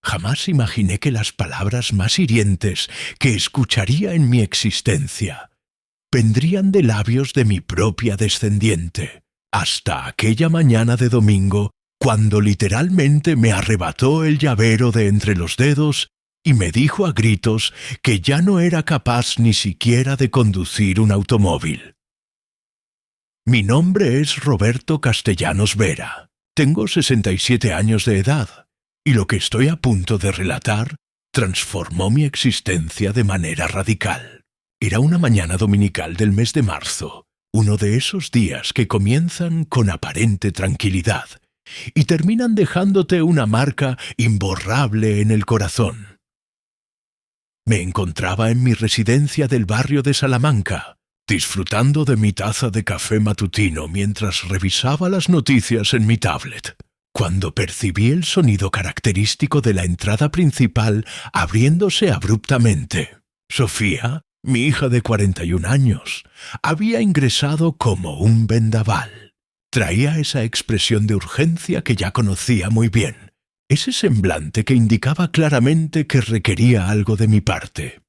Jamás imaginé que las palabras más hirientes que escucharía en mi existencia vendrían de labios de mi propia descendiente, hasta aquella mañana de domingo, cuando literalmente me arrebató el llavero de entre los dedos y me dijo a gritos que ya no era capaz ni siquiera de conducir un automóvil. Mi nombre es Roberto Castellanos Vera. Tengo 67 años de edad, y lo que estoy a punto de relatar transformó mi existencia de manera radical. Era una mañana dominical del mes de marzo, uno de esos días que comienzan con aparente tranquilidad y terminan dejándote una marca imborrable en el corazón. Me encontraba en mi residencia del barrio de Salamanca, disfrutando de mi taza de café matutino mientras revisaba las noticias en mi tablet, cuando percibí el sonido característico de la entrada principal abriéndose abruptamente. Sofía, mi hija de 41 años, había ingresado como un vendaval. Traía esa expresión de urgencia que ya conocía muy bien, ese semblante que indicaba claramente que requería algo de mi parte.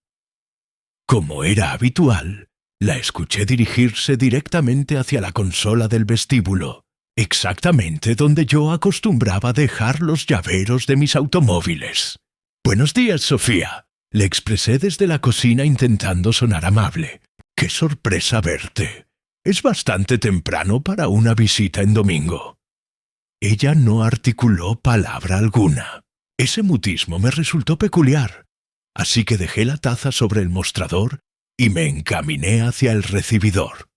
Como era habitual, la escuché dirigirse directamente hacia la consola del vestíbulo, exactamente donde yo acostumbraba dejar los llaveros de mis automóviles. «Buenos días, Sofía», le expresé desde la cocina intentando sonar amable. «Qué sorpresa verte. Es bastante temprano para una visita en domingo». Ella no articuló palabra alguna. Ese mutismo me resultó peculiar, así que dejé la taza sobre el mostrador y me encaminé hacia el recibidor.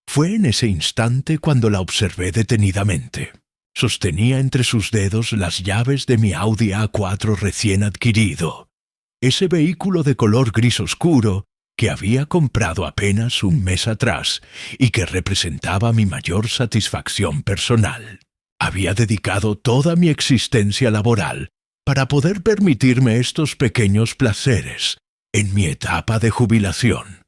Fue en ese instante cuando la observé detenidamente. Sostenía entre sus dedos las llaves de mi Audi A4 recién adquirido, ese vehículo de color gris oscuro que había comprado apenas un mes atrás y que representaba mi mayor satisfacción personal. Había dedicado toda mi existencia laboral para poder permitirme estos pequeños placeres en mi etapa de jubilación.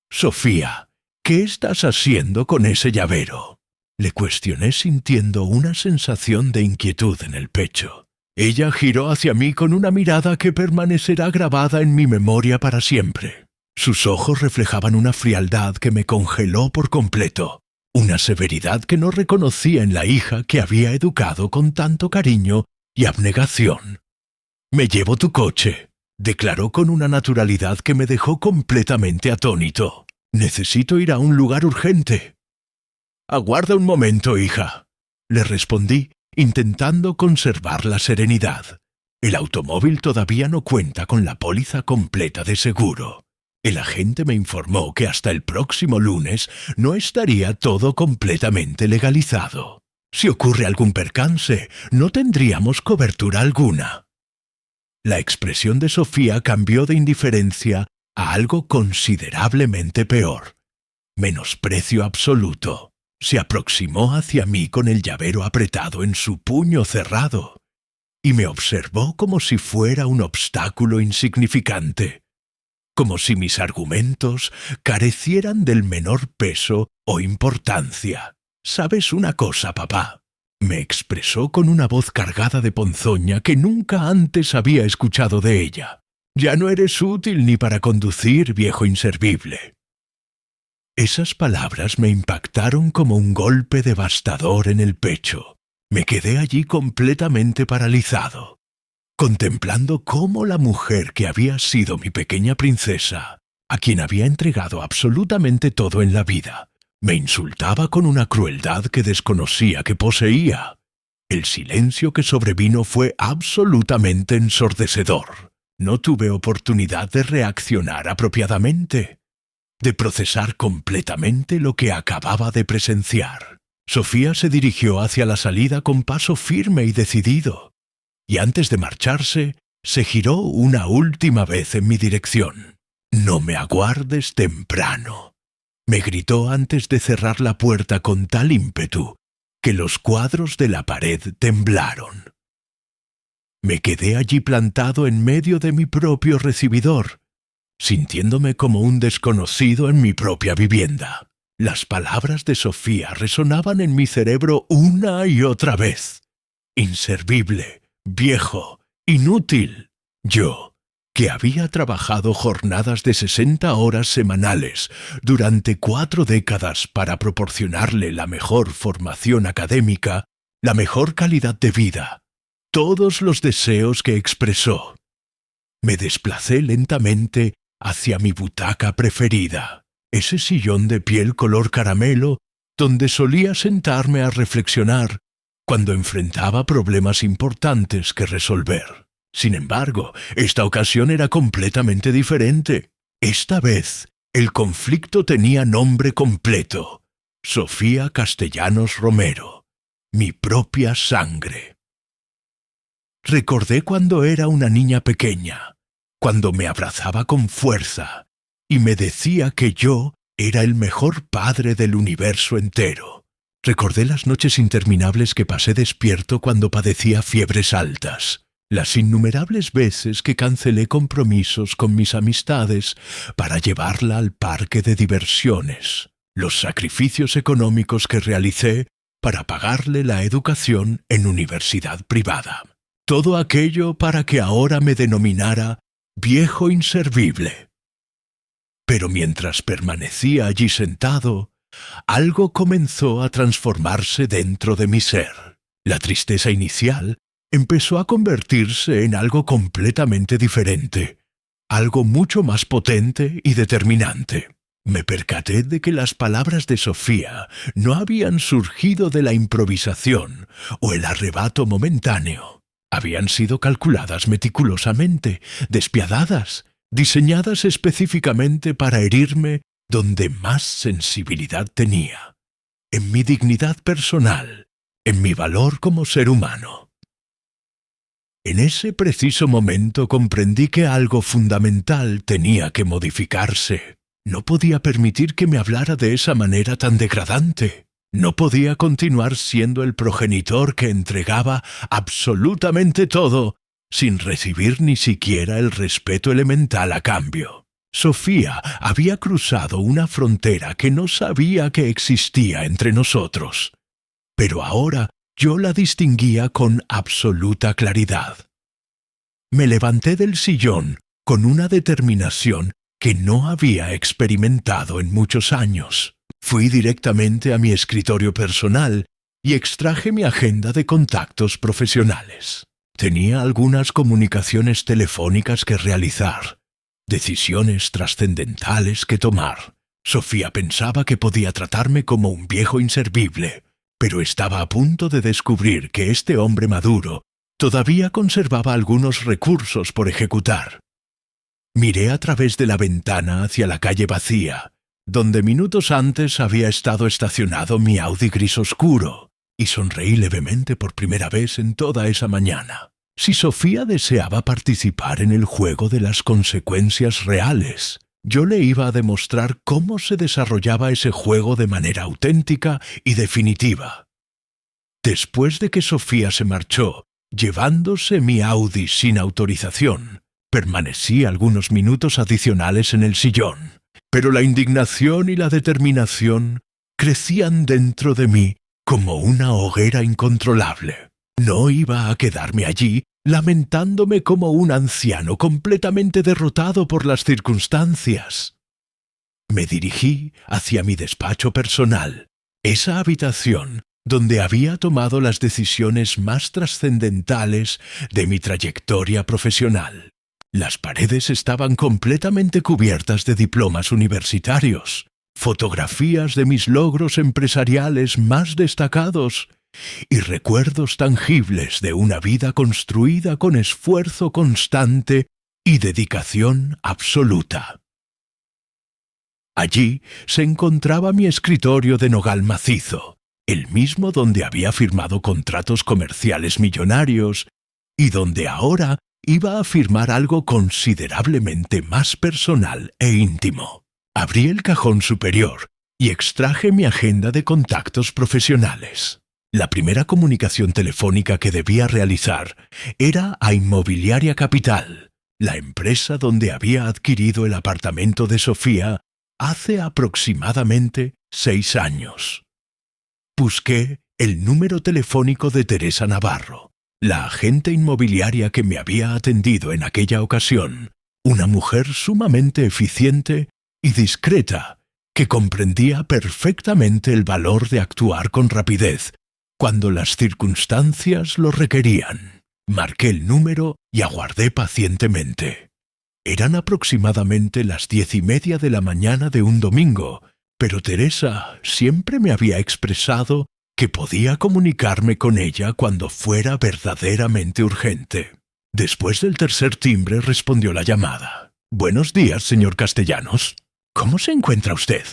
«Sofía, ¿qué estás haciendo con ese llavero?», le cuestioné sintiendo una sensación de inquietud en el pecho. Ella giró hacia mí con una mirada que permanecerá grabada en mi memoria para siempre. Sus ojos reflejaban una frialdad que me congeló por completo, una severidad que no reconocí en la hija que había educado con tanto cariño y abnegación. «Me llevo tu coche», declaró con una naturalidad que me dejó completamente atónito. «Necesito ir a un lugar urgente». «Aguarda un momento, hija», le respondí, intentando conservar la serenidad. «El automóvil todavía no cuenta con la póliza completa de seguro. El agente me informó que hasta el próximo lunes no estaría todo completamente legalizado. Si ocurre algún percance, no tendríamos cobertura alguna». La expresión de Sofía cambió de indiferencia a algo considerablemente peor. Menosprecio absoluto. Se aproximó hacia mí con el llavero apretado en su puño cerrado y me observó como si fuera un obstáculo insignificante, como si mis argumentos carecieran del menor peso o importancia. «¿Sabes una cosa, papá?», me expresó con una voz cargada de ponzoña que nunca antes había escuchado de ella. «Ya no eres útil ni para conducir, viejo inservible». Esas palabras me impactaron como un golpe devastador en el pecho. Me quedé allí completamente paralizado, contemplando cómo la mujer que había sido mi pequeña princesa, a quien había entregado absolutamente todo en la vida, me insultaba con una crueldad que desconocía que poseía. El silencio que sobrevino fue absolutamente ensordecedor. No tuve oportunidad de reaccionar apropiadamente, de procesar completamente lo que acababa de presenciar. Sofía se dirigió hacia la salida con paso firme y decidido, y antes de marcharse, se giró una última vez en mi dirección. «No me aguardes temprano», me gritó antes de cerrar la puerta con tal ímpetu que los cuadros de la pared temblaron. Me quedé allí plantado en medio de mi propio recibidor, sintiéndome como un desconocido en mi propia vivienda. Las palabras de Sofía resonaban en mi cerebro una y otra vez. «Inservible, viejo, inútil. Yo, que había trabajado jornadas de 60 horas semanales durante 4 décadas para proporcionarle la mejor formación académica, la mejor calidad de vida, todos los deseos que expresó. Me desplacé lentamente hacia mi butaca preferida, ese sillón de piel color caramelo donde solía sentarme a reflexionar cuando enfrentaba problemas importantes que resolver. Sin embargo, esta ocasión era completamente diferente. Esta vez, el conflicto tenía nombre completo: Sofía Castellanos Romero, mi propia sangre. Recordé cuando era una niña pequeña, cuando me abrazaba con fuerza y me decía que yo era el mejor padre del universo entero. Recordé las noches interminables que pasé despierto cuando padecía fiebres altas, las innumerables veces que cancelé compromisos con mis amistades para llevarla al parque de diversiones, los sacrificios económicos que realicé para pagarle la educación en universidad privada. Todo aquello para que ahora me denominara viejo inservible. Pero mientras permanecía allí sentado, algo comenzó a transformarse dentro de mi ser. La tristeza inicial empezó a convertirse en algo completamente diferente, algo mucho más potente y determinante. Me percaté de que las palabras de Sofía no habían surgido de la improvisación o el arrebato momentáneo. Habían sido calculadas meticulosamente, despiadadas, diseñadas específicamente para herirme donde más sensibilidad tenía, en mi dignidad personal, en mi valor como ser humano. En ese preciso momento comprendí que algo fundamental tenía que modificarse. No podía permitir que me hablara de esa manera tan degradante. No podía continuar siendo el progenitor que entregaba absolutamente todo sin recibir ni siquiera el respeto elemental a cambio. Sofía había cruzado una frontera que no sabía que existía entre nosotros, pero ahora yo la distinguía con absoluta claridad. Me levanté del sillón con una determinación que no había experimentado en muchos años. Fui directamente a mi escritorio personal y extraje mi agenda de contactos profesionales. Tenía algunas comunicaciones telefónicas que realizar, decisiones trascendentales que tomar. Sofía pensaba que podía tratarme como un viejo inservible, pero estaba a punto de descubrir que este hombre maduro todavía conservaba algunos recursos por ejecutar. Miré a través de la ventana hacia la calle vacía, donde minutos antes había estado estacionado mi Audi gris oscuro, y sonreí levemente por primera vez en toda esa mañana. Si Sofía deseaba participar en el juego de las consecuencias reales, yo le iba a demostrar cómo se desarrollaba ese juego de manera auténtica y definitiva. Después de que Sofía se marchó, llevándose mi Audi sin autorización, permanecí algunos minutos adicionales en el sillón, pero la indignación y la determinación crecían dentro de mí como una hoguera incontrolable. No iba a quedarme allí lamentándome como un anciano completamente derrotado por las circunstancias. Me dirigí hacia mi despacho personal, esa habitación donde había tomado las decisiones más trascendentales de mi trayectoria profesional. Las paredes estaban completamente cubiertas de diplomas universitarios, fotografías de mis logros empresariales más destacados y recuerdos tangibles de una vida construida con esfuerzo constante y dedicación absoluta. Allí se encontraba mi escritorio de nogal macizo, el mismo donde había firmado contratos comerciales millonarios y donde ahora iba a firmar algo considerablemente más personal e íntimo. Abrí el cajón superior y extraje mi agenda de contactos profesionales. La primera comunicación telefónica que debía realizar era a Inmobiliaria Capital, la empresa donde había adquirido el apartamento de Sofía hace aproximadamente 6 años. Busqué el número telefónico de Teresa Navarro. La agente inmobiliaria que me había atendido en aquella ocasión, una mujer sumamente eficiente y discreta, que comprendía perfectamente el valor de actuar con rapidez cuando las circunstancias lo requerían. Marqué el número y aguardé pacientemente. Eran aproximadamente las 10:30 de la mañana de un domingo, pero Teresa siempre me había expresado que podía comunicarme con ella cuando fuera verdaderamente urgente. Después del tercer timbre respondió la llamada. «Buenos días, señor Castellanos. ¿Cómo se encuentra usted?»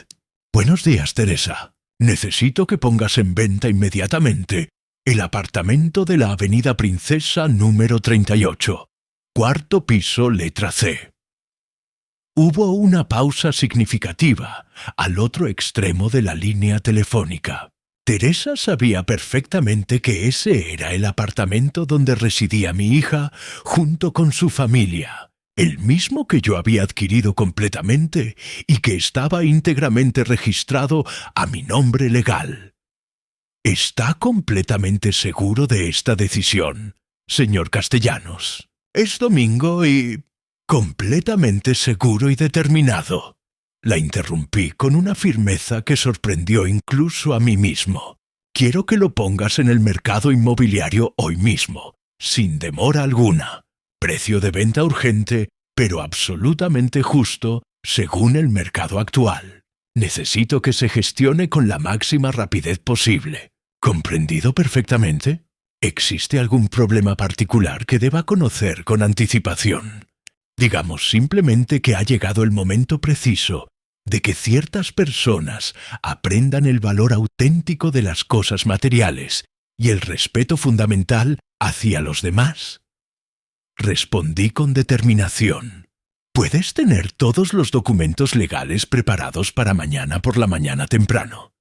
«Buenos días, Teresa. Necesito que pongas en venta inmediatamente el apartamento de la Avenida Princesa número 38, cuarto piso, letra C». Hubo una pausa significativa al otro extremo de la línea telefónica. Teresa sabía perfectamente que ese era el apartamento donde residía mi hija junto con su familia, el mismo que yo había adquirido completamente y que estaba íntegramente registrado a mi nombre legal. ¿Está completamente seguro de esta decisión, señor Castellanos? Es domingo y... completamente seguro y determinado. La interrumpí con una firmeza que sorprendió incluso a mí mismo. Quiero que lo pongas en el mercado inmobiliario hoy mismo, sin demora alguna. Precio de venta urgente, pero absolutamente justo según el mercado actual. Necesito que se gestione con la máxima rapidez posible. ¿Comprendido perfectamente? ¿Existe algún problema particular que deba conocer con anticipación? Digamos simplemente que ha llegado el momento preciso de que ciertas personas aprendan el valor auténtico de las cosas materiales y el respeto fundamental hacia los demás. Respondí con determinación. ¿Puedes tener todos los documentos legales preparados para mañana por la mañana temprano?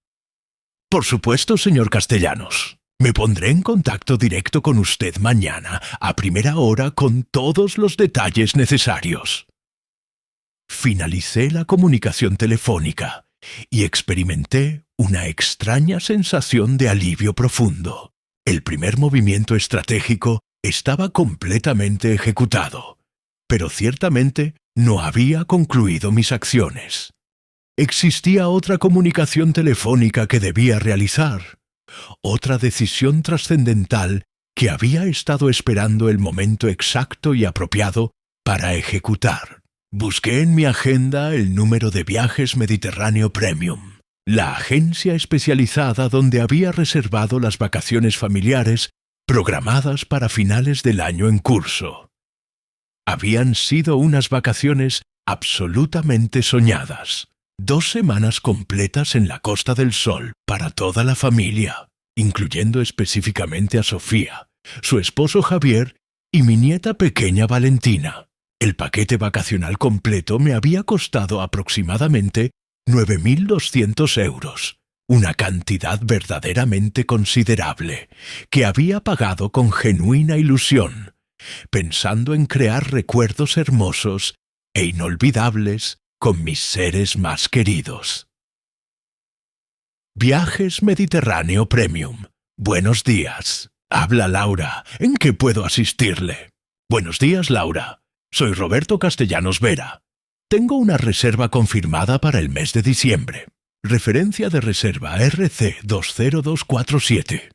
Por supuesto, señor Castellanos. Me pondré en contacto directo con usted mañana, a primera hora, con todos los detalles necesarios. Finalicé la comunicación telefónica y experimenté una extraña sensación de alivio profundo. El primer movimiento estratégico estaba completamente ejecutado, pero ciertamente no había concluido mis acciones. Existía otra comunicación telefónica que debía realizar, otra decisión trascendental que había estado esperando el momento exacto y apropiado para ejecutar. Busqué en mi agenda el número de Viajes Mediterráneo Premium, la agencia especializada donde había reservado las vacaciones familiares programadas para finales del año en curso. Habían sido unas vacaciones absolutamente soñadas. 2 semanas completas en la Costa del Sol para toda la familia, incluyendo específicamente a Sofía, su esposo Javier y mi nieta pequeña Valentina. El paquete vacacional completo me había costado aproximadamente 9.200 euros, una cantidad verdaderamente considerable, que había pagado con genuina ilusión, pensando en crear recuerdos hermosos e inolvidables con mis seres más queridos. Viajes Mediterráneo Premium. Buenos días. Habla Laura. ¿En qué puedo asistirle? Buenos días, Laura. Soy Roberto Castellanos Vera. Tengo una reserva confirmada para el mes de diciembre. Referencia de reserva RC20247.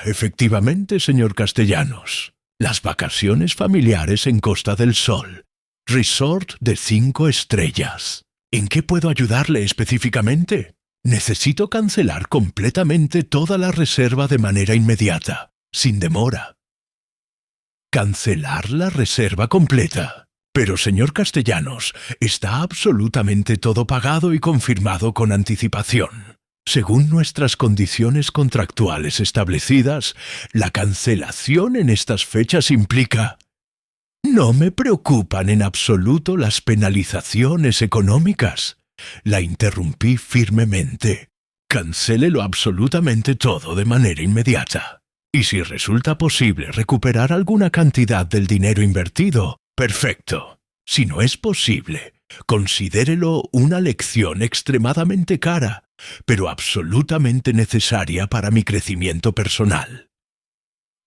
Efectivamente, señor Castellanos. Las vacaciones familiares en Costa del Sol. Resort de 5 estrellas. ¿En qué puedo ayudarle específicamente? Necesito cancelar completamente toda la reserva de manera inmediata, sin demora. ¿Cancelar la reserva completa? Pero, señor Castellanos, está absolutamente todo pagado y confirmado con anticipación. Según nuestras condiciones contractuales establecidas, la cancelación en estas fechas implica... No me preocupan en absoluto las penalizaciones económicas. La interrumpí firmemente. Cancélelo absolutamente todo de manera inmediata. Y si resulta posible recuperar alguna cantidad del dinero invertido, perfecto. Si no es posible, considérelo una lección extremadamente cara, pero absolutamente necesaria para mi crecimiento personal.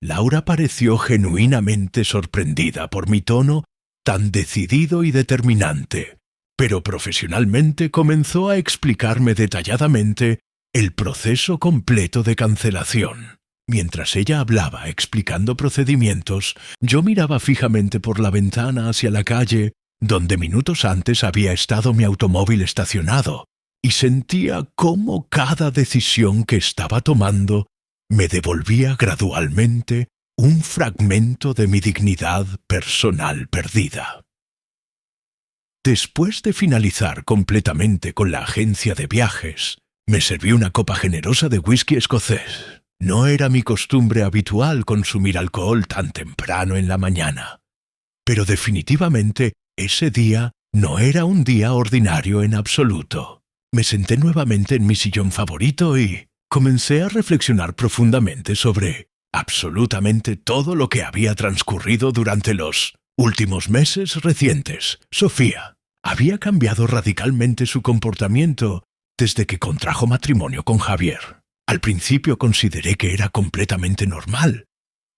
Laura pareció genuinamente sorprendida por mi tono tan decidido y determinante, pero profesionalmente comenzó a explicarme detalladamente el proceso completo de cancelación. Mientras ella hablaba explicando procedimientos, yo miraba fijamente por la ventana hacia la calle donde minutos antes había estado mi automóvil estacionado, y sentía cómo cada decisión que estaba tomando me devolvía gradualmente un fragmento de mi dignidad personal perdida. Después de finalizar completamente con la agencia de viajes, me serví una copa generosa de whisky escocés. No era mi costumbre habitual consumir alcohol tan temprano en la mañana, pero definitivamente ese día no era un día ordinario en absoluto. Me senté nuevamente en mi sillón favorito y comencé a reflexionar profundamente sobre absolutamente todo lo que había transcurrido durante los últimos meses recientes. Sofía había cambiado radicalmente su comportamiento desde que contrajo matrimonio con Javier. Al principio consideré que era completamente normal,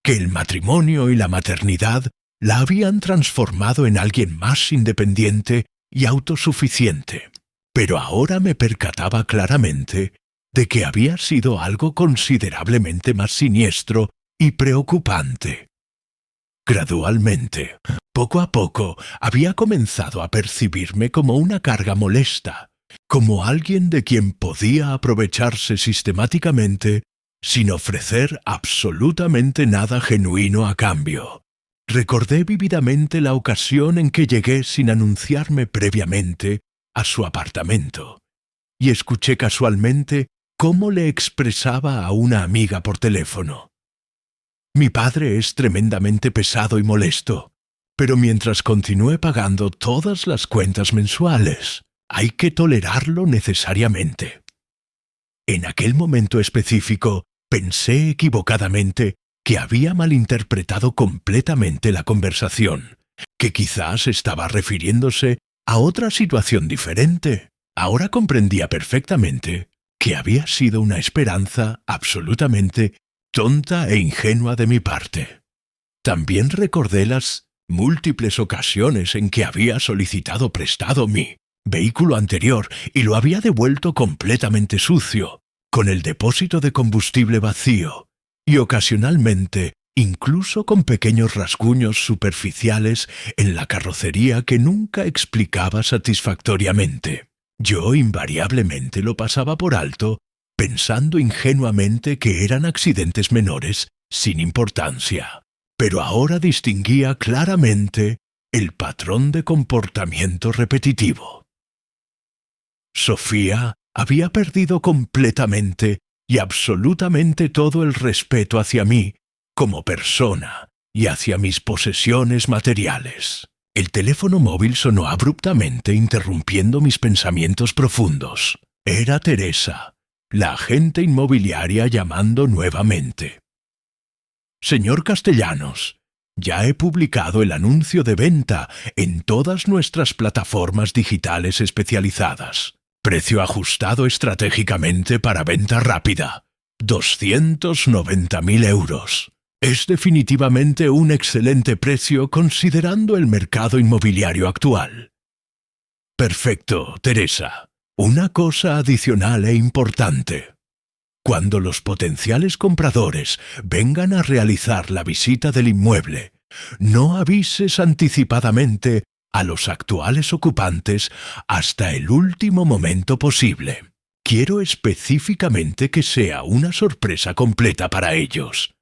que el matrimonio y la maternidad la habían transformado en alguien más independiente y autosuficiente. Pero ahora me percataba claramente de que había sido algo considerablemente más siniestro y preocupante. Gradualmente, poco a poco, había comenzado a percibirme como una carga molesta, como alguien de quien podía aprovecharse sistemáticamente sin ofrecer absolutamente nada genuino a cambio. Recordé vívidamente la ocasión en que llegué sin anunciarme previamente a su apartamento, y escuché casualmente cómo le expresaba a una amiga por teléfono: mi padre es tremendamente pesado y molesto, pero mientras continúe pagando todas las cuentas mensuales, hay que tolerarlo necesariamente. En aquel momento específico, pensé equivocadamente que había malinterpretado completamente la conversación, que quizás estaba refiriéndose a otra situación diferente. Ahora comprendía perfectamente que había sido una esperanza absolutamente tonta e ingenua de mi parte. También recordé las múltiples ocasiones en que había solicitado prestado mi vehículo anterior y lo había devuelto completamente sucio, con el depósito de combustible vacío, y ocasionalmente incluso con pequeños rasguños superficiales en la carrocería que nunca explicaba satisfactoriamente. Yo invariablemente lo pasaba por alto, pensando ingenuamente que eran accidentes menores sin importancia, pero ahora distinguía claramente el patrón de comportamiento repetitivo. Sofía había perdido completamente y absolutamente todo el respeto hacia mí como persona y hacia mis posesiones materiales. El teléfono móvil sonó abruptamente, interrumpiendo mis pensamientos profundos. Era Teresa, la agente inmobiliaria, llamando nuevamente. Señor Castellanos, ya he publicado el anuncio de venta en todas nuestras plataformas digitales especializadas. Precio ajustado estratégicamente para venta rápida. 290.000 euros. Es definitivamente un excelente precio considerando el mercado inmobiliario actual. Perfecto, Teresa. Una cosa adicional e importante. Cuando los potenciales compradores vengan a realizar la visita del inmueble, no avises anticipadamente a los actuales ocupantes hasta el último momento posible. Quiero específicamente que sea una sorpresa completa para ellos.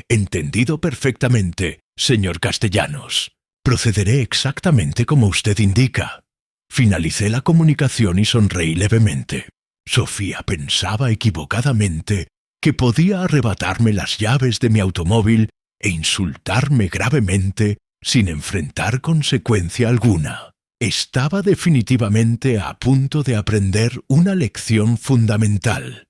Entendido perfectamente, señor Castellanos. Procederé exactamente como usted indica. Finalicé la comunicación y sonreí levemente. Sofía pensaba equivocadamente que podía arrebatarme las llaves de mi automóvil e insultarme gravemente sin enfrentar consecuencia alguna. Estaba definitivamente a punto de aprender una lección fundamental: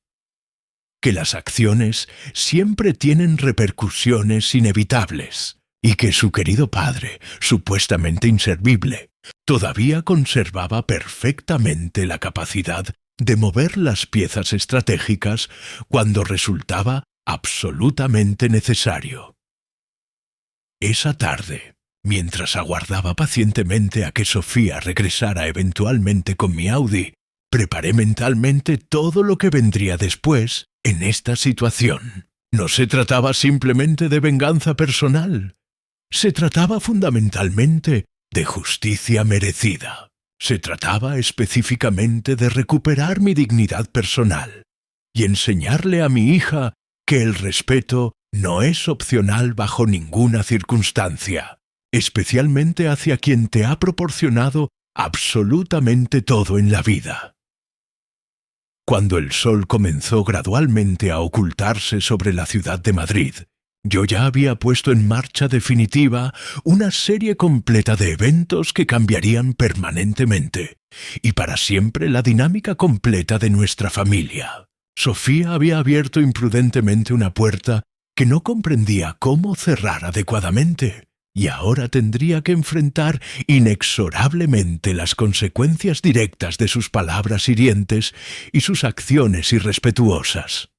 que las acciones siempre tienen repercusiones inevitables, y que su querido padre, supuestamente inservible, todavía conservaba perfectamente la capacidad de mover las piezas estratégicas cuando resultaba absolutamente necesario. Esa tarde, mientras aguardaba pacientemente a que Sofía regresara eventualmente con mi Audi, preparé mentalmente todo lo que vendría después en esta situación. No se trataba simplemente de venganza personal. Se trataba fundamentalmente de justicia merecida. Se trataba específicamente de recuperar mi dignidad personal y enseñarle a mi hija que el respeto no es opcional bajo ninguna circunstancia, especialmente hacia quien te ha proporcionado absolutamente todo en la vida. Cuando el sol comenzó gradualmente a ocultarse sobre la ciudad de Madrid, yo ya había puesto en marcha definitiva una serie completa de eventos que cambiarían permanentemente y para siempre la dinámica completa de nuestra familia. Sofía había abierto imprudentemente una puerta que no comprendía cómo cerrar adecuadamente, y ahora tendría que enfrentar inexorablemente las consecuencias directas de sus palabras hirientes y sus acciones irrespetuosas.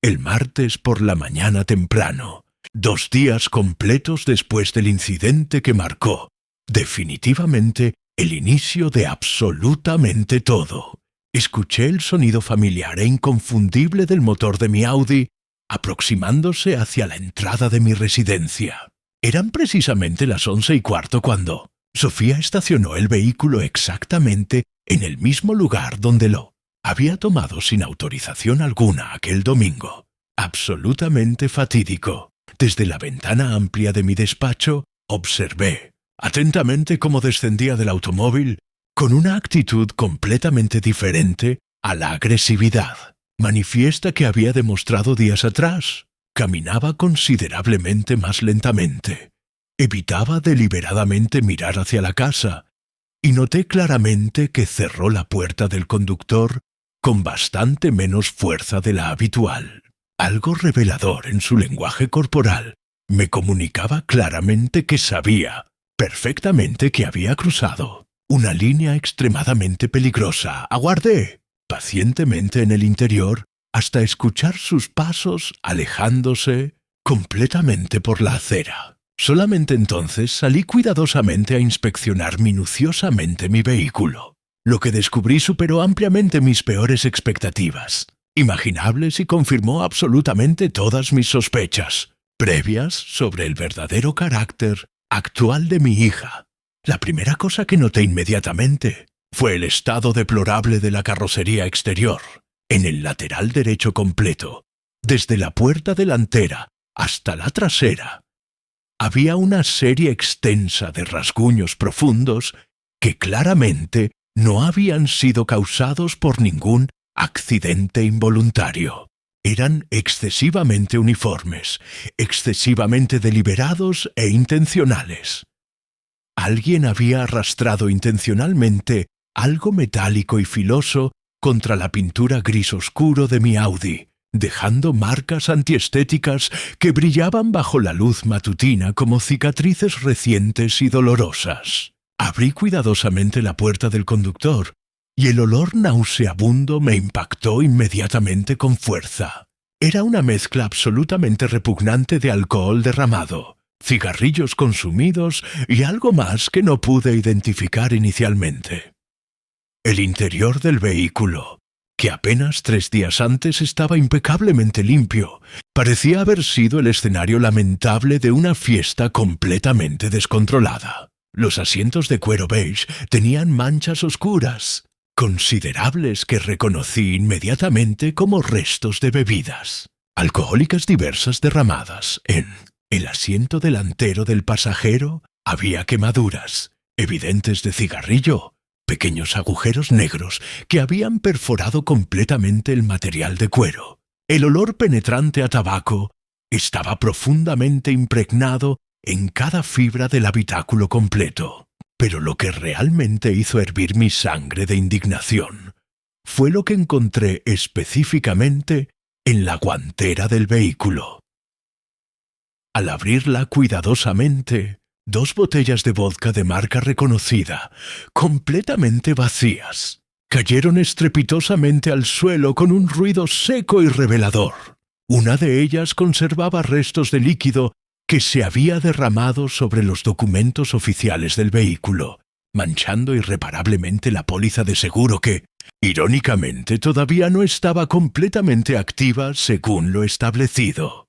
El martes por la mañana temprano, 2 días completos después del incidente que marcó definitivamente el inicio de absolutamente todo, escuché el sonido familiar e inconfundible del motor de mi Audi aproximándose hacia la entrada de mi residencia. Eran precisamente las 11:15 cuando Sofía estacionó el vehículo exactamente en el mismo lugar donde lo había tomado sin autorización alguna aquel domingo. Absolutamente fatídico. Desde la ventana amplia de mi despacho observé atentamente cómo descendía del automóvil con una actitud completamente diferente a la agresividad manifiesta que había demostrado días atrás. Caminaba considerablemente más lentamente. Evitaba deliberadamente mirar hacia la casa y noté claramente que cerró la puerta del conductor con bastante menos fuerza de la habitual. Algo revelador en su lenguaje corporal me comunicaba claramente que sabía perfectamente que había cruzado una línea extremadamente peligrosa. Aguardé pacientemente en el interior hasta escuchar sus pasos alejándose completamente por la acera. Solamente entonces salí cuidadosamente a inspeccionar minuciosamente mi vehículo. Lo que descubrí superó ampliamente mis peores expectativas imaginables y confirmó absolutamente todas mis sospechas previas sobre el verdadero carácter actual de mi hija. La primera cosa que noté inmediatamente fue el estado deplorable de la carrocería exterior. En el lateral derecho completo, desde la puerta delantera hasta la trasera, había una serie extensa de rasguños profundos que claramente no habían sido causados por ningún accidente involuntario. Eran excesivamente uniformes, excesivamente deliberados e intencionales. Alguien había arrastrado intencionalmente algo metálico y filoso contra la pintura gris oscuro de mi Audi, dejando marcas antiestéticas que brillaban bajo la luz matutina como cicatrices recientes y dolorosas. Abrí cuidadosamente la puerta del conductor y el olor nauseabundo me impactó inmediatamente con fuerza. Era una mezcla absolutamente repugnante de alcohol derramado, cigarrillos consumidos y algo más que no pude identificar inicialmente. El interior del vehículo, que apenas 3 días antes estaba impecablemente limpio, parecía haber sido el escenario lamentable de una fiesta completamente descontrolada. Los asientos de cuero beige tenían manchas oscuras, considerables que reconocí inmediatamente como restos de bebidas alcohólicas diversas derramadas. En el asiento delantero del pasajero había quemaduras, evidentes de cigarrillo, pequeños agujeros negros que habían perforado completamente el material de cuero. El olor penetrante a tabaco estaba profundamente impregnado en cada fibra del habitáculo completo. Pero lo que realmente hizo hervir mi sangre de indignación fue lo que encontré específicamente en la guantera del vehículo. Al abrirla cuidadosamente, 2 botellas de vodka de marca reconocida, completamente vacías, cayeron estrepitosamente al suelo con un ruido seco y revelador. Una de ellas conservaba restos de líquido que se había derramado sobre los documentos oficiales del vehículo, manchando irreparablemente la póliza de seguro que, irónicamente, todavía no estaba completamente activa según lo establecido.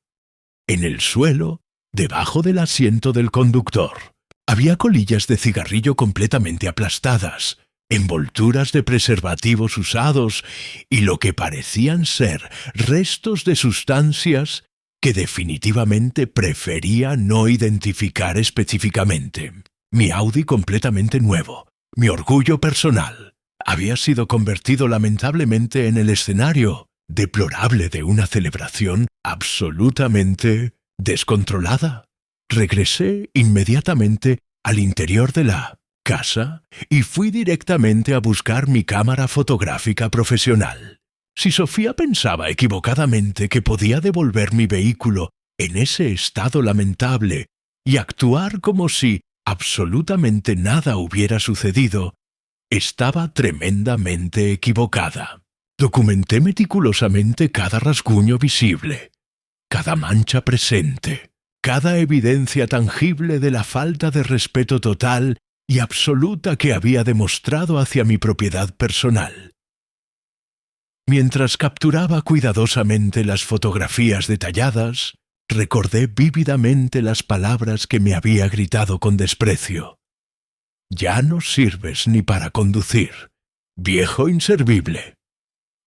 En el suelo, debajo del asiento del conductor, había colillas de cigarrillo completamente aplastadas, envolturas de preservativos usados y lo que parecían ser restos de sustancias que definitivamente prefería no identificar específicamente. Mi Audi completamente nuevo, mi orgullo personal, había sido convertido lamentablemente en el escenario deplorable de una celebración absolutamente descontrolada. Regresé inmediatamente al interior de la casa y fui directamente a buscar mi cámara fotográfica profesional. Si Sofía pensaba equivocadamente que podía devolver mi vehículo en ese estado lamentable y actuar como si absolutamente nada hubiera sucedido, estaba tremendamente equivocada. Documenté meticulosamente cada rasguño visible, cada mancha presente, cada evidencia tangible de la falta de respeto total y absoluta que había demostrado hacia mi propiedad personal. Mientras capturaba cuidadosamente las fotografías detalladas, recordé vívidamente las palabras que me había gritado con desprecio. «Ya no sirves ni para conducir, viejo inservible».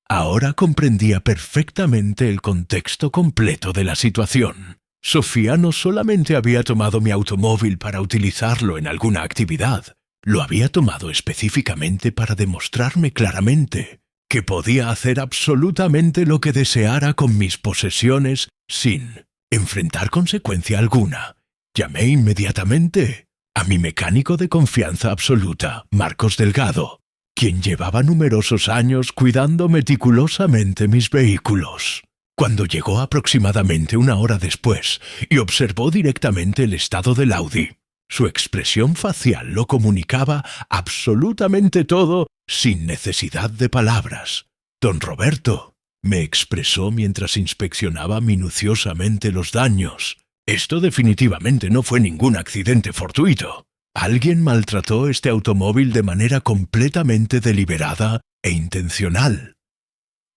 Ahora comprendía perfectamente el contexto completo de la situación. Sofía no solamente había tomado mi automóvil para utilizarlo en alguna actividad, lo había tomado específicamente para demostrarme claramente que podía hacer absolutamente lo que deseara con mis posesiones sin enfrentar consecuencia alguna. Llamé inmediatamente a mi mecánico de confianza absoluta, Marcos Delgado, quien llevaba numerosos años cuidando meticulosamente mis vehículos. Cuando llegó aproximadamente una hora después y observó directamente el estado del Audi, su expresión facial lo comunicaba absolutamente todo sin necesidad de palabras. «Don Roberto», me expresó mientras inspeccionaba minuciosamente los daños, «esto definitivamente no fue ningún accidente fortuito. Alguien maltrató este automóvil de manera completamente deliberada e intencional».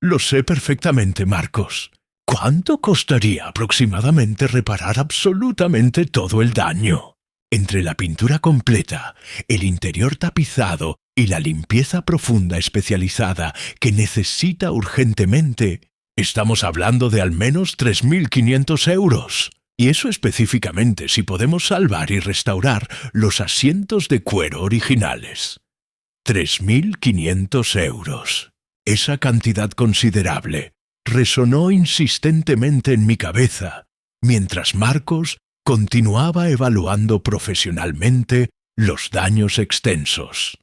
«Lo sé perfectamente, Marcos. ¿Cuánto costaría aproximadamente reparar absolutamente todo el daño? Entre la pintura completa, el interior tapizado y la limpieza profunda especializada que necesita urgentemente, estamos hablando de al menos 3.500 euros. Y eso específicamente si podemos salvar y restaurar los asientos de cuero originales. 3.500 euros. Esa cantidad considerable resonó insistentemente en mi cabeza, mientras Marcos continuaba evaluando profesionalmente los daños extensos.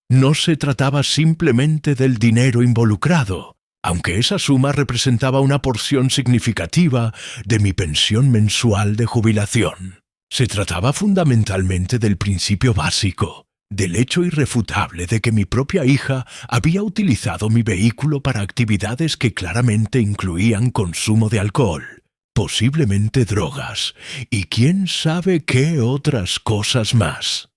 No se trataba simplemente del dinero involucrado, aunque esa suma representaba una porción significativa de mi pensión mensual de jubilación. Se trataba fundamentalmente del principio básico, del hecho irrefutable de que mi propia hija había utilizado mi vehículo para actividades que claramente incluían consumo de alcohol, posiblemente drogas, y quién sabe qué otras cosas más.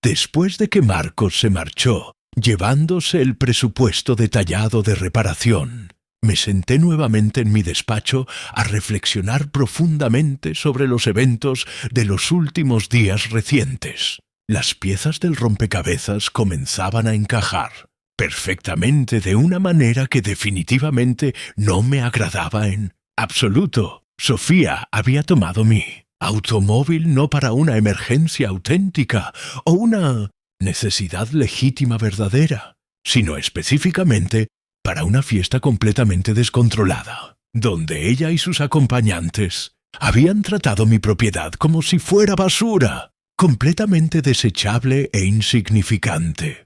Después de que Marcos se marchó, llevándose el presupuesto detallado de reparación, me senté nuevamente en mi despacho a reflexionar profundamente sobre los eventos de los últimos días recientes. Las piezas del rompecabezas comenzaban a encajar perfectamente de una manera que definitivamente no me agradaba en absoluto. Sofía había tomado mi automóvil no para una emergencia auténtica o una necesidad legítima verdadera, sino específicamente para una fiesta completamente descontrolada, donde ella y sus acompañantes habían tratado mi propiedad como si fuera basura, completamente desechable e insignificante.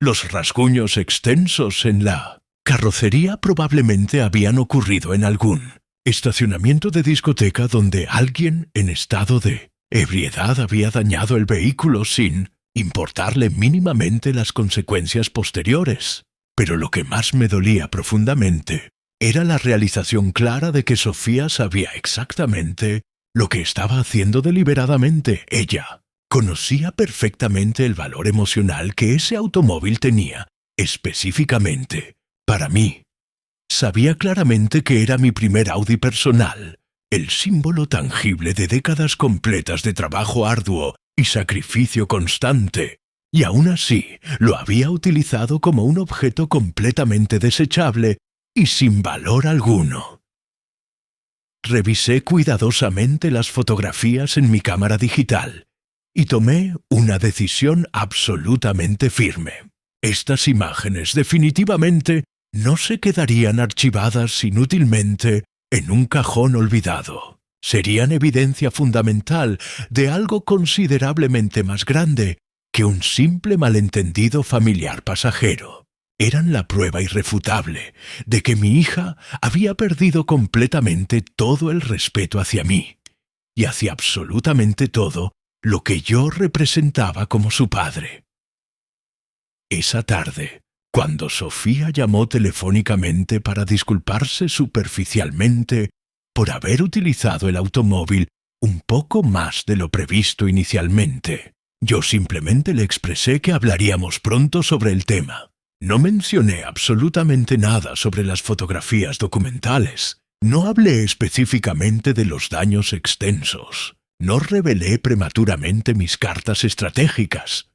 Los rasguños extensos en la carrocería probablemente habían ocurrido en algún estacionamiento de discoteca donde alguien en estado de ebriedad había dañado el vehículo sin importarle mínimamente las consecuencias posteriores. Pero lo que más me dolía profundamente era la realización clara de que Sofía sabía exactamente lo que estaba haciendo deliberadamente ella. Conocía perfectamente el valor emocional que ese automóvil tenía, específicamente, para mí. Sabía claramente que era mi primer Audi personal, el símbolo tangible de décadas completas de trabajo arduo y sacrificio constante, y aún así lo había utilizado como un objeto completamente desechable y sin valor alguno. Revisé cuidadosamente las fotografías en mi cámara digital y tomé una decisión absolutamente firme. Estas imágenes definitivamente no se quedarían archivadas inútilmente en un cajón olvidado. Serían evidencia fundamental de algo considerablemente más grande que un simple malentendido familiar pasajero. Eran la prueba irrefutable de que mi hija había perdido completamente todo el respeto hacia mí y hacia absolutamente todo lo que yo representaba como su padre. Esa tarde, cuando Sofía llamó telefónicamente para disculparse superficialmente por haber utilizado el automóvil un poco más de lo previsto inicialmente, yo simplemente le expresé que hablaríamos pronto sobre el tema. No mencioné absolutamente nada sobre las fotografías documentales. No hablé específicamente de los daños extensos. No revelé prematuramente mis cartas estratégicas.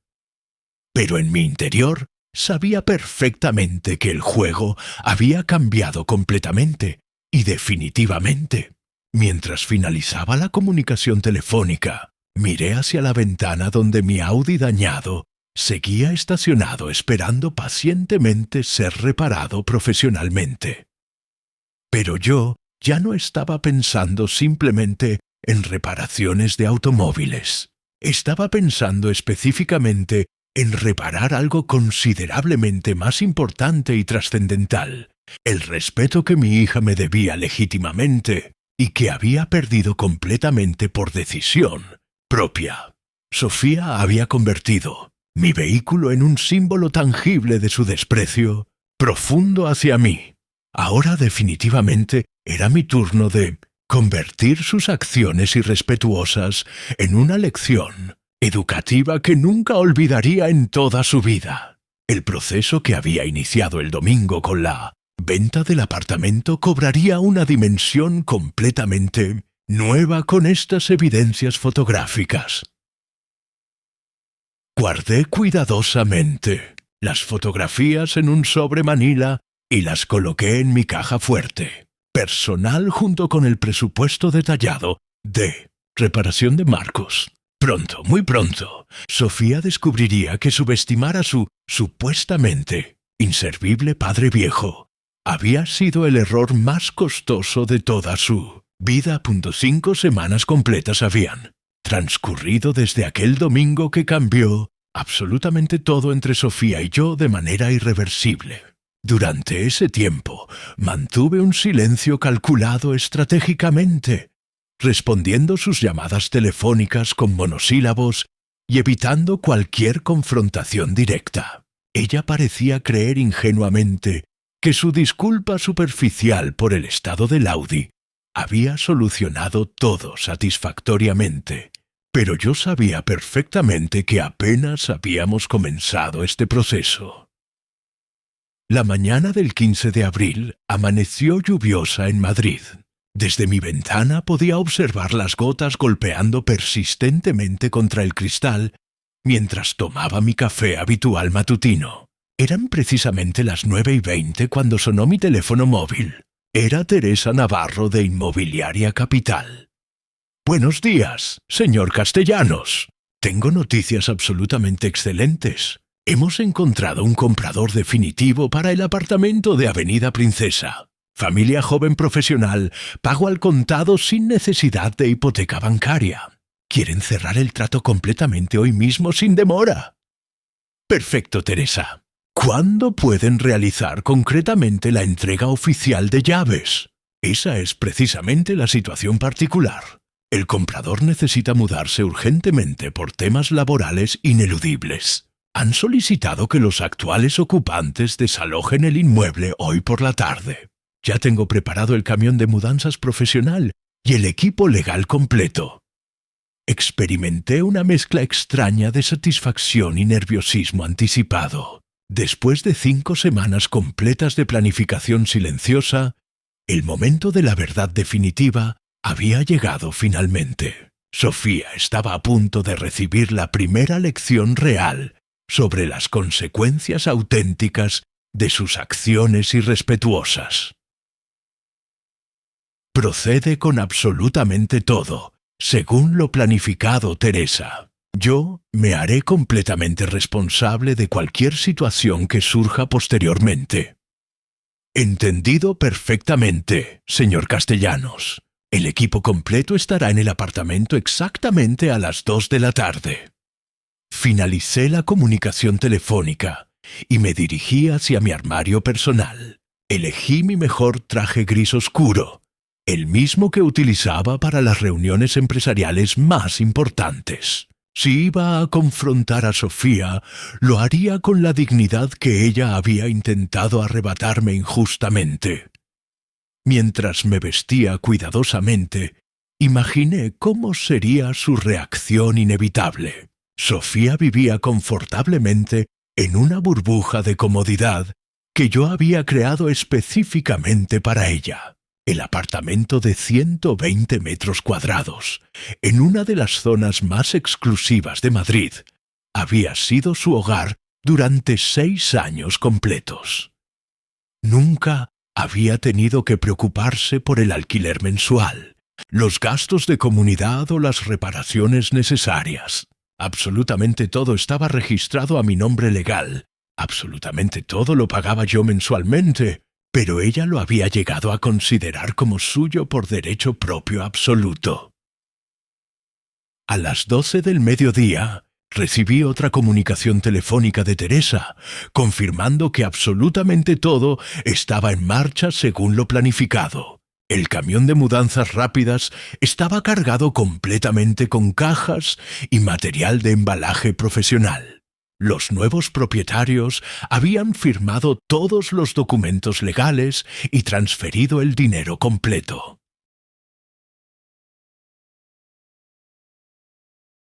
Pero en mi interior sabía perfectamente que el juego había cambiado completamente y definitivamente. Mientras finalizaba la comunicación telefónica, miré hacia la ventana donde mi Audi dañado seguía estacionado esperando pacientemente ser reparado profesionalmente. Pero yo ya no estaba pensando simplemente en reparaciones de automóviles. Estaba pensando específicamente en reparar algo considerablemente más importante y trascendental, el respeto que mi hija me debía legítimamente y que había perdido completamente por decisión propia. Sofía había convertido mi vehículo en un símbolo tangible de su desprecio profundo hacia mí. Ahora definitivamente era mi turno de convertir sus acciones irrespetuosas en una lección educativa que nunca olvidaría en toda su vida. El proceso que había iniciado el domingo con la venta del apartamento cobraría una dimensión completamente nueva con estas evidencias fotográficas. Guardé cuidadosamente las fotografías en un sobre manila y las coloqué en mi caja fuerte, personal junto con el presupuesto detallado de reparación de marcos. Pronto, muy pronto, Sofía descubriría que subestimar a su supuestamente inservible padre viejo había sido el error más costoso de toda su vida. 5 semanas completas habían transcurrido desde aquel domingo que cambió absolutamente todo entre Sofía y yo de manera irreversible. Durante ese tiempo mantuve un silencio calculado estratégicamente, respondiendo sus llamadas telefónicas con monosílabos y evitando cualquier confrontación directa. Ella parecía creer ingenuamente que su disculpa superficial por el estado del Audi había solucionado todo satisfactoriamente, pero yo sabía perfectamente que apenas habíamos comenzado este proceso. La mañana del 15 de abril amaneció lluviosa en Madrid. Desde mi ventana podía observar las gotas golpeando persistentemente contra el cristal mientras tomaba mi café habitual matutino. Eran precisamente las 9:20 cuando sonó mi teléfono móvil. Era Teresa Navarro de Inmobiliaria Capital. «Buenos días, señor Castellanos. Tengo noticias absolutamente excelentes. Hemos encontrado un comprador definitivo para el apartamento de Avenida Princesa. Familia joven profesional, pago al contado sin necesidad de hipoteca bancaria. Quieren cerrar el trato completamente hoy mismo sin demora». «Perfecto, Teresa. ¿Cuándo pueden realizar concretamente la entrega oficial de llaves?» Esa es precisamente la situación particular. El comprador necesita mudarse urgentemente por temas laborales ineludibles. Han solicitado que los actuales ocupantes desalojen el inmueble hoy por la tarde. Ya tengo preparado el camión de mudanzas profesional y el equipo legal completo. Experimenté una mezcla extraña de satisfacción y nerviosismo anticipado. Después de 5 semanas completas de planificación silenciosa, el momento de la verdad definitiva había llegado finalmente. Sofía estaba a punto de recibir la primera lección real sobre las consecuencias auténticas de sus acciones irrespetuosas. Procede con absolutamente todo, según lo planificado, Teresa. Yo me haré completamente responsable de cualquier situación que surja posteriormente. Entendido perfectamente, señor Castellanos. El equipo completo estará en el apartamento exactamente a las 2 de la tarde. Finalicé la comunicación telefónica y me dirigí hacia mi armario personal. Elegí mi mejor traje gris oscuro, el mismo que utilizaba para las reuniones empresariales más importantes. Si iba a confrontar a Sofía, lo haría con la dignidad que ella había intentado arrebatarme injustamente. Mientras me vestía cuidadosamente, imaginé cómo sería su reacción inevitable. Sofía vivía confortablemente en una burbuja de comodidad que yo había creado específicamente para ella. El apartamento de 120 metros cuadrados, en una de las zonas más exclusivas de Madrid, había sido su hogar durante 6 años completos. Nunca había tenido que preocuparse por el alquiler mensual, los gastos de comunidad o las reparaciones necesarias. Absolutamente todo estaba registrado a mi nombre legal. Absolutamente todo lo pagaba yo mensualmente, pero ella lo había llegado a considerar como suyo por derecho propio absoluto. A las 12 del mediodía, recibí otra comunicación telefónica de Teresa, confirmando que absolutamente todo estaba en marcha según lo planificado. El camión de mudanzas rápidas estaba cargado completamente con cajas y material de embalaje profesional. Los nuevos propietarios habían firmado todos los documentos legales y transferido el dinero completo.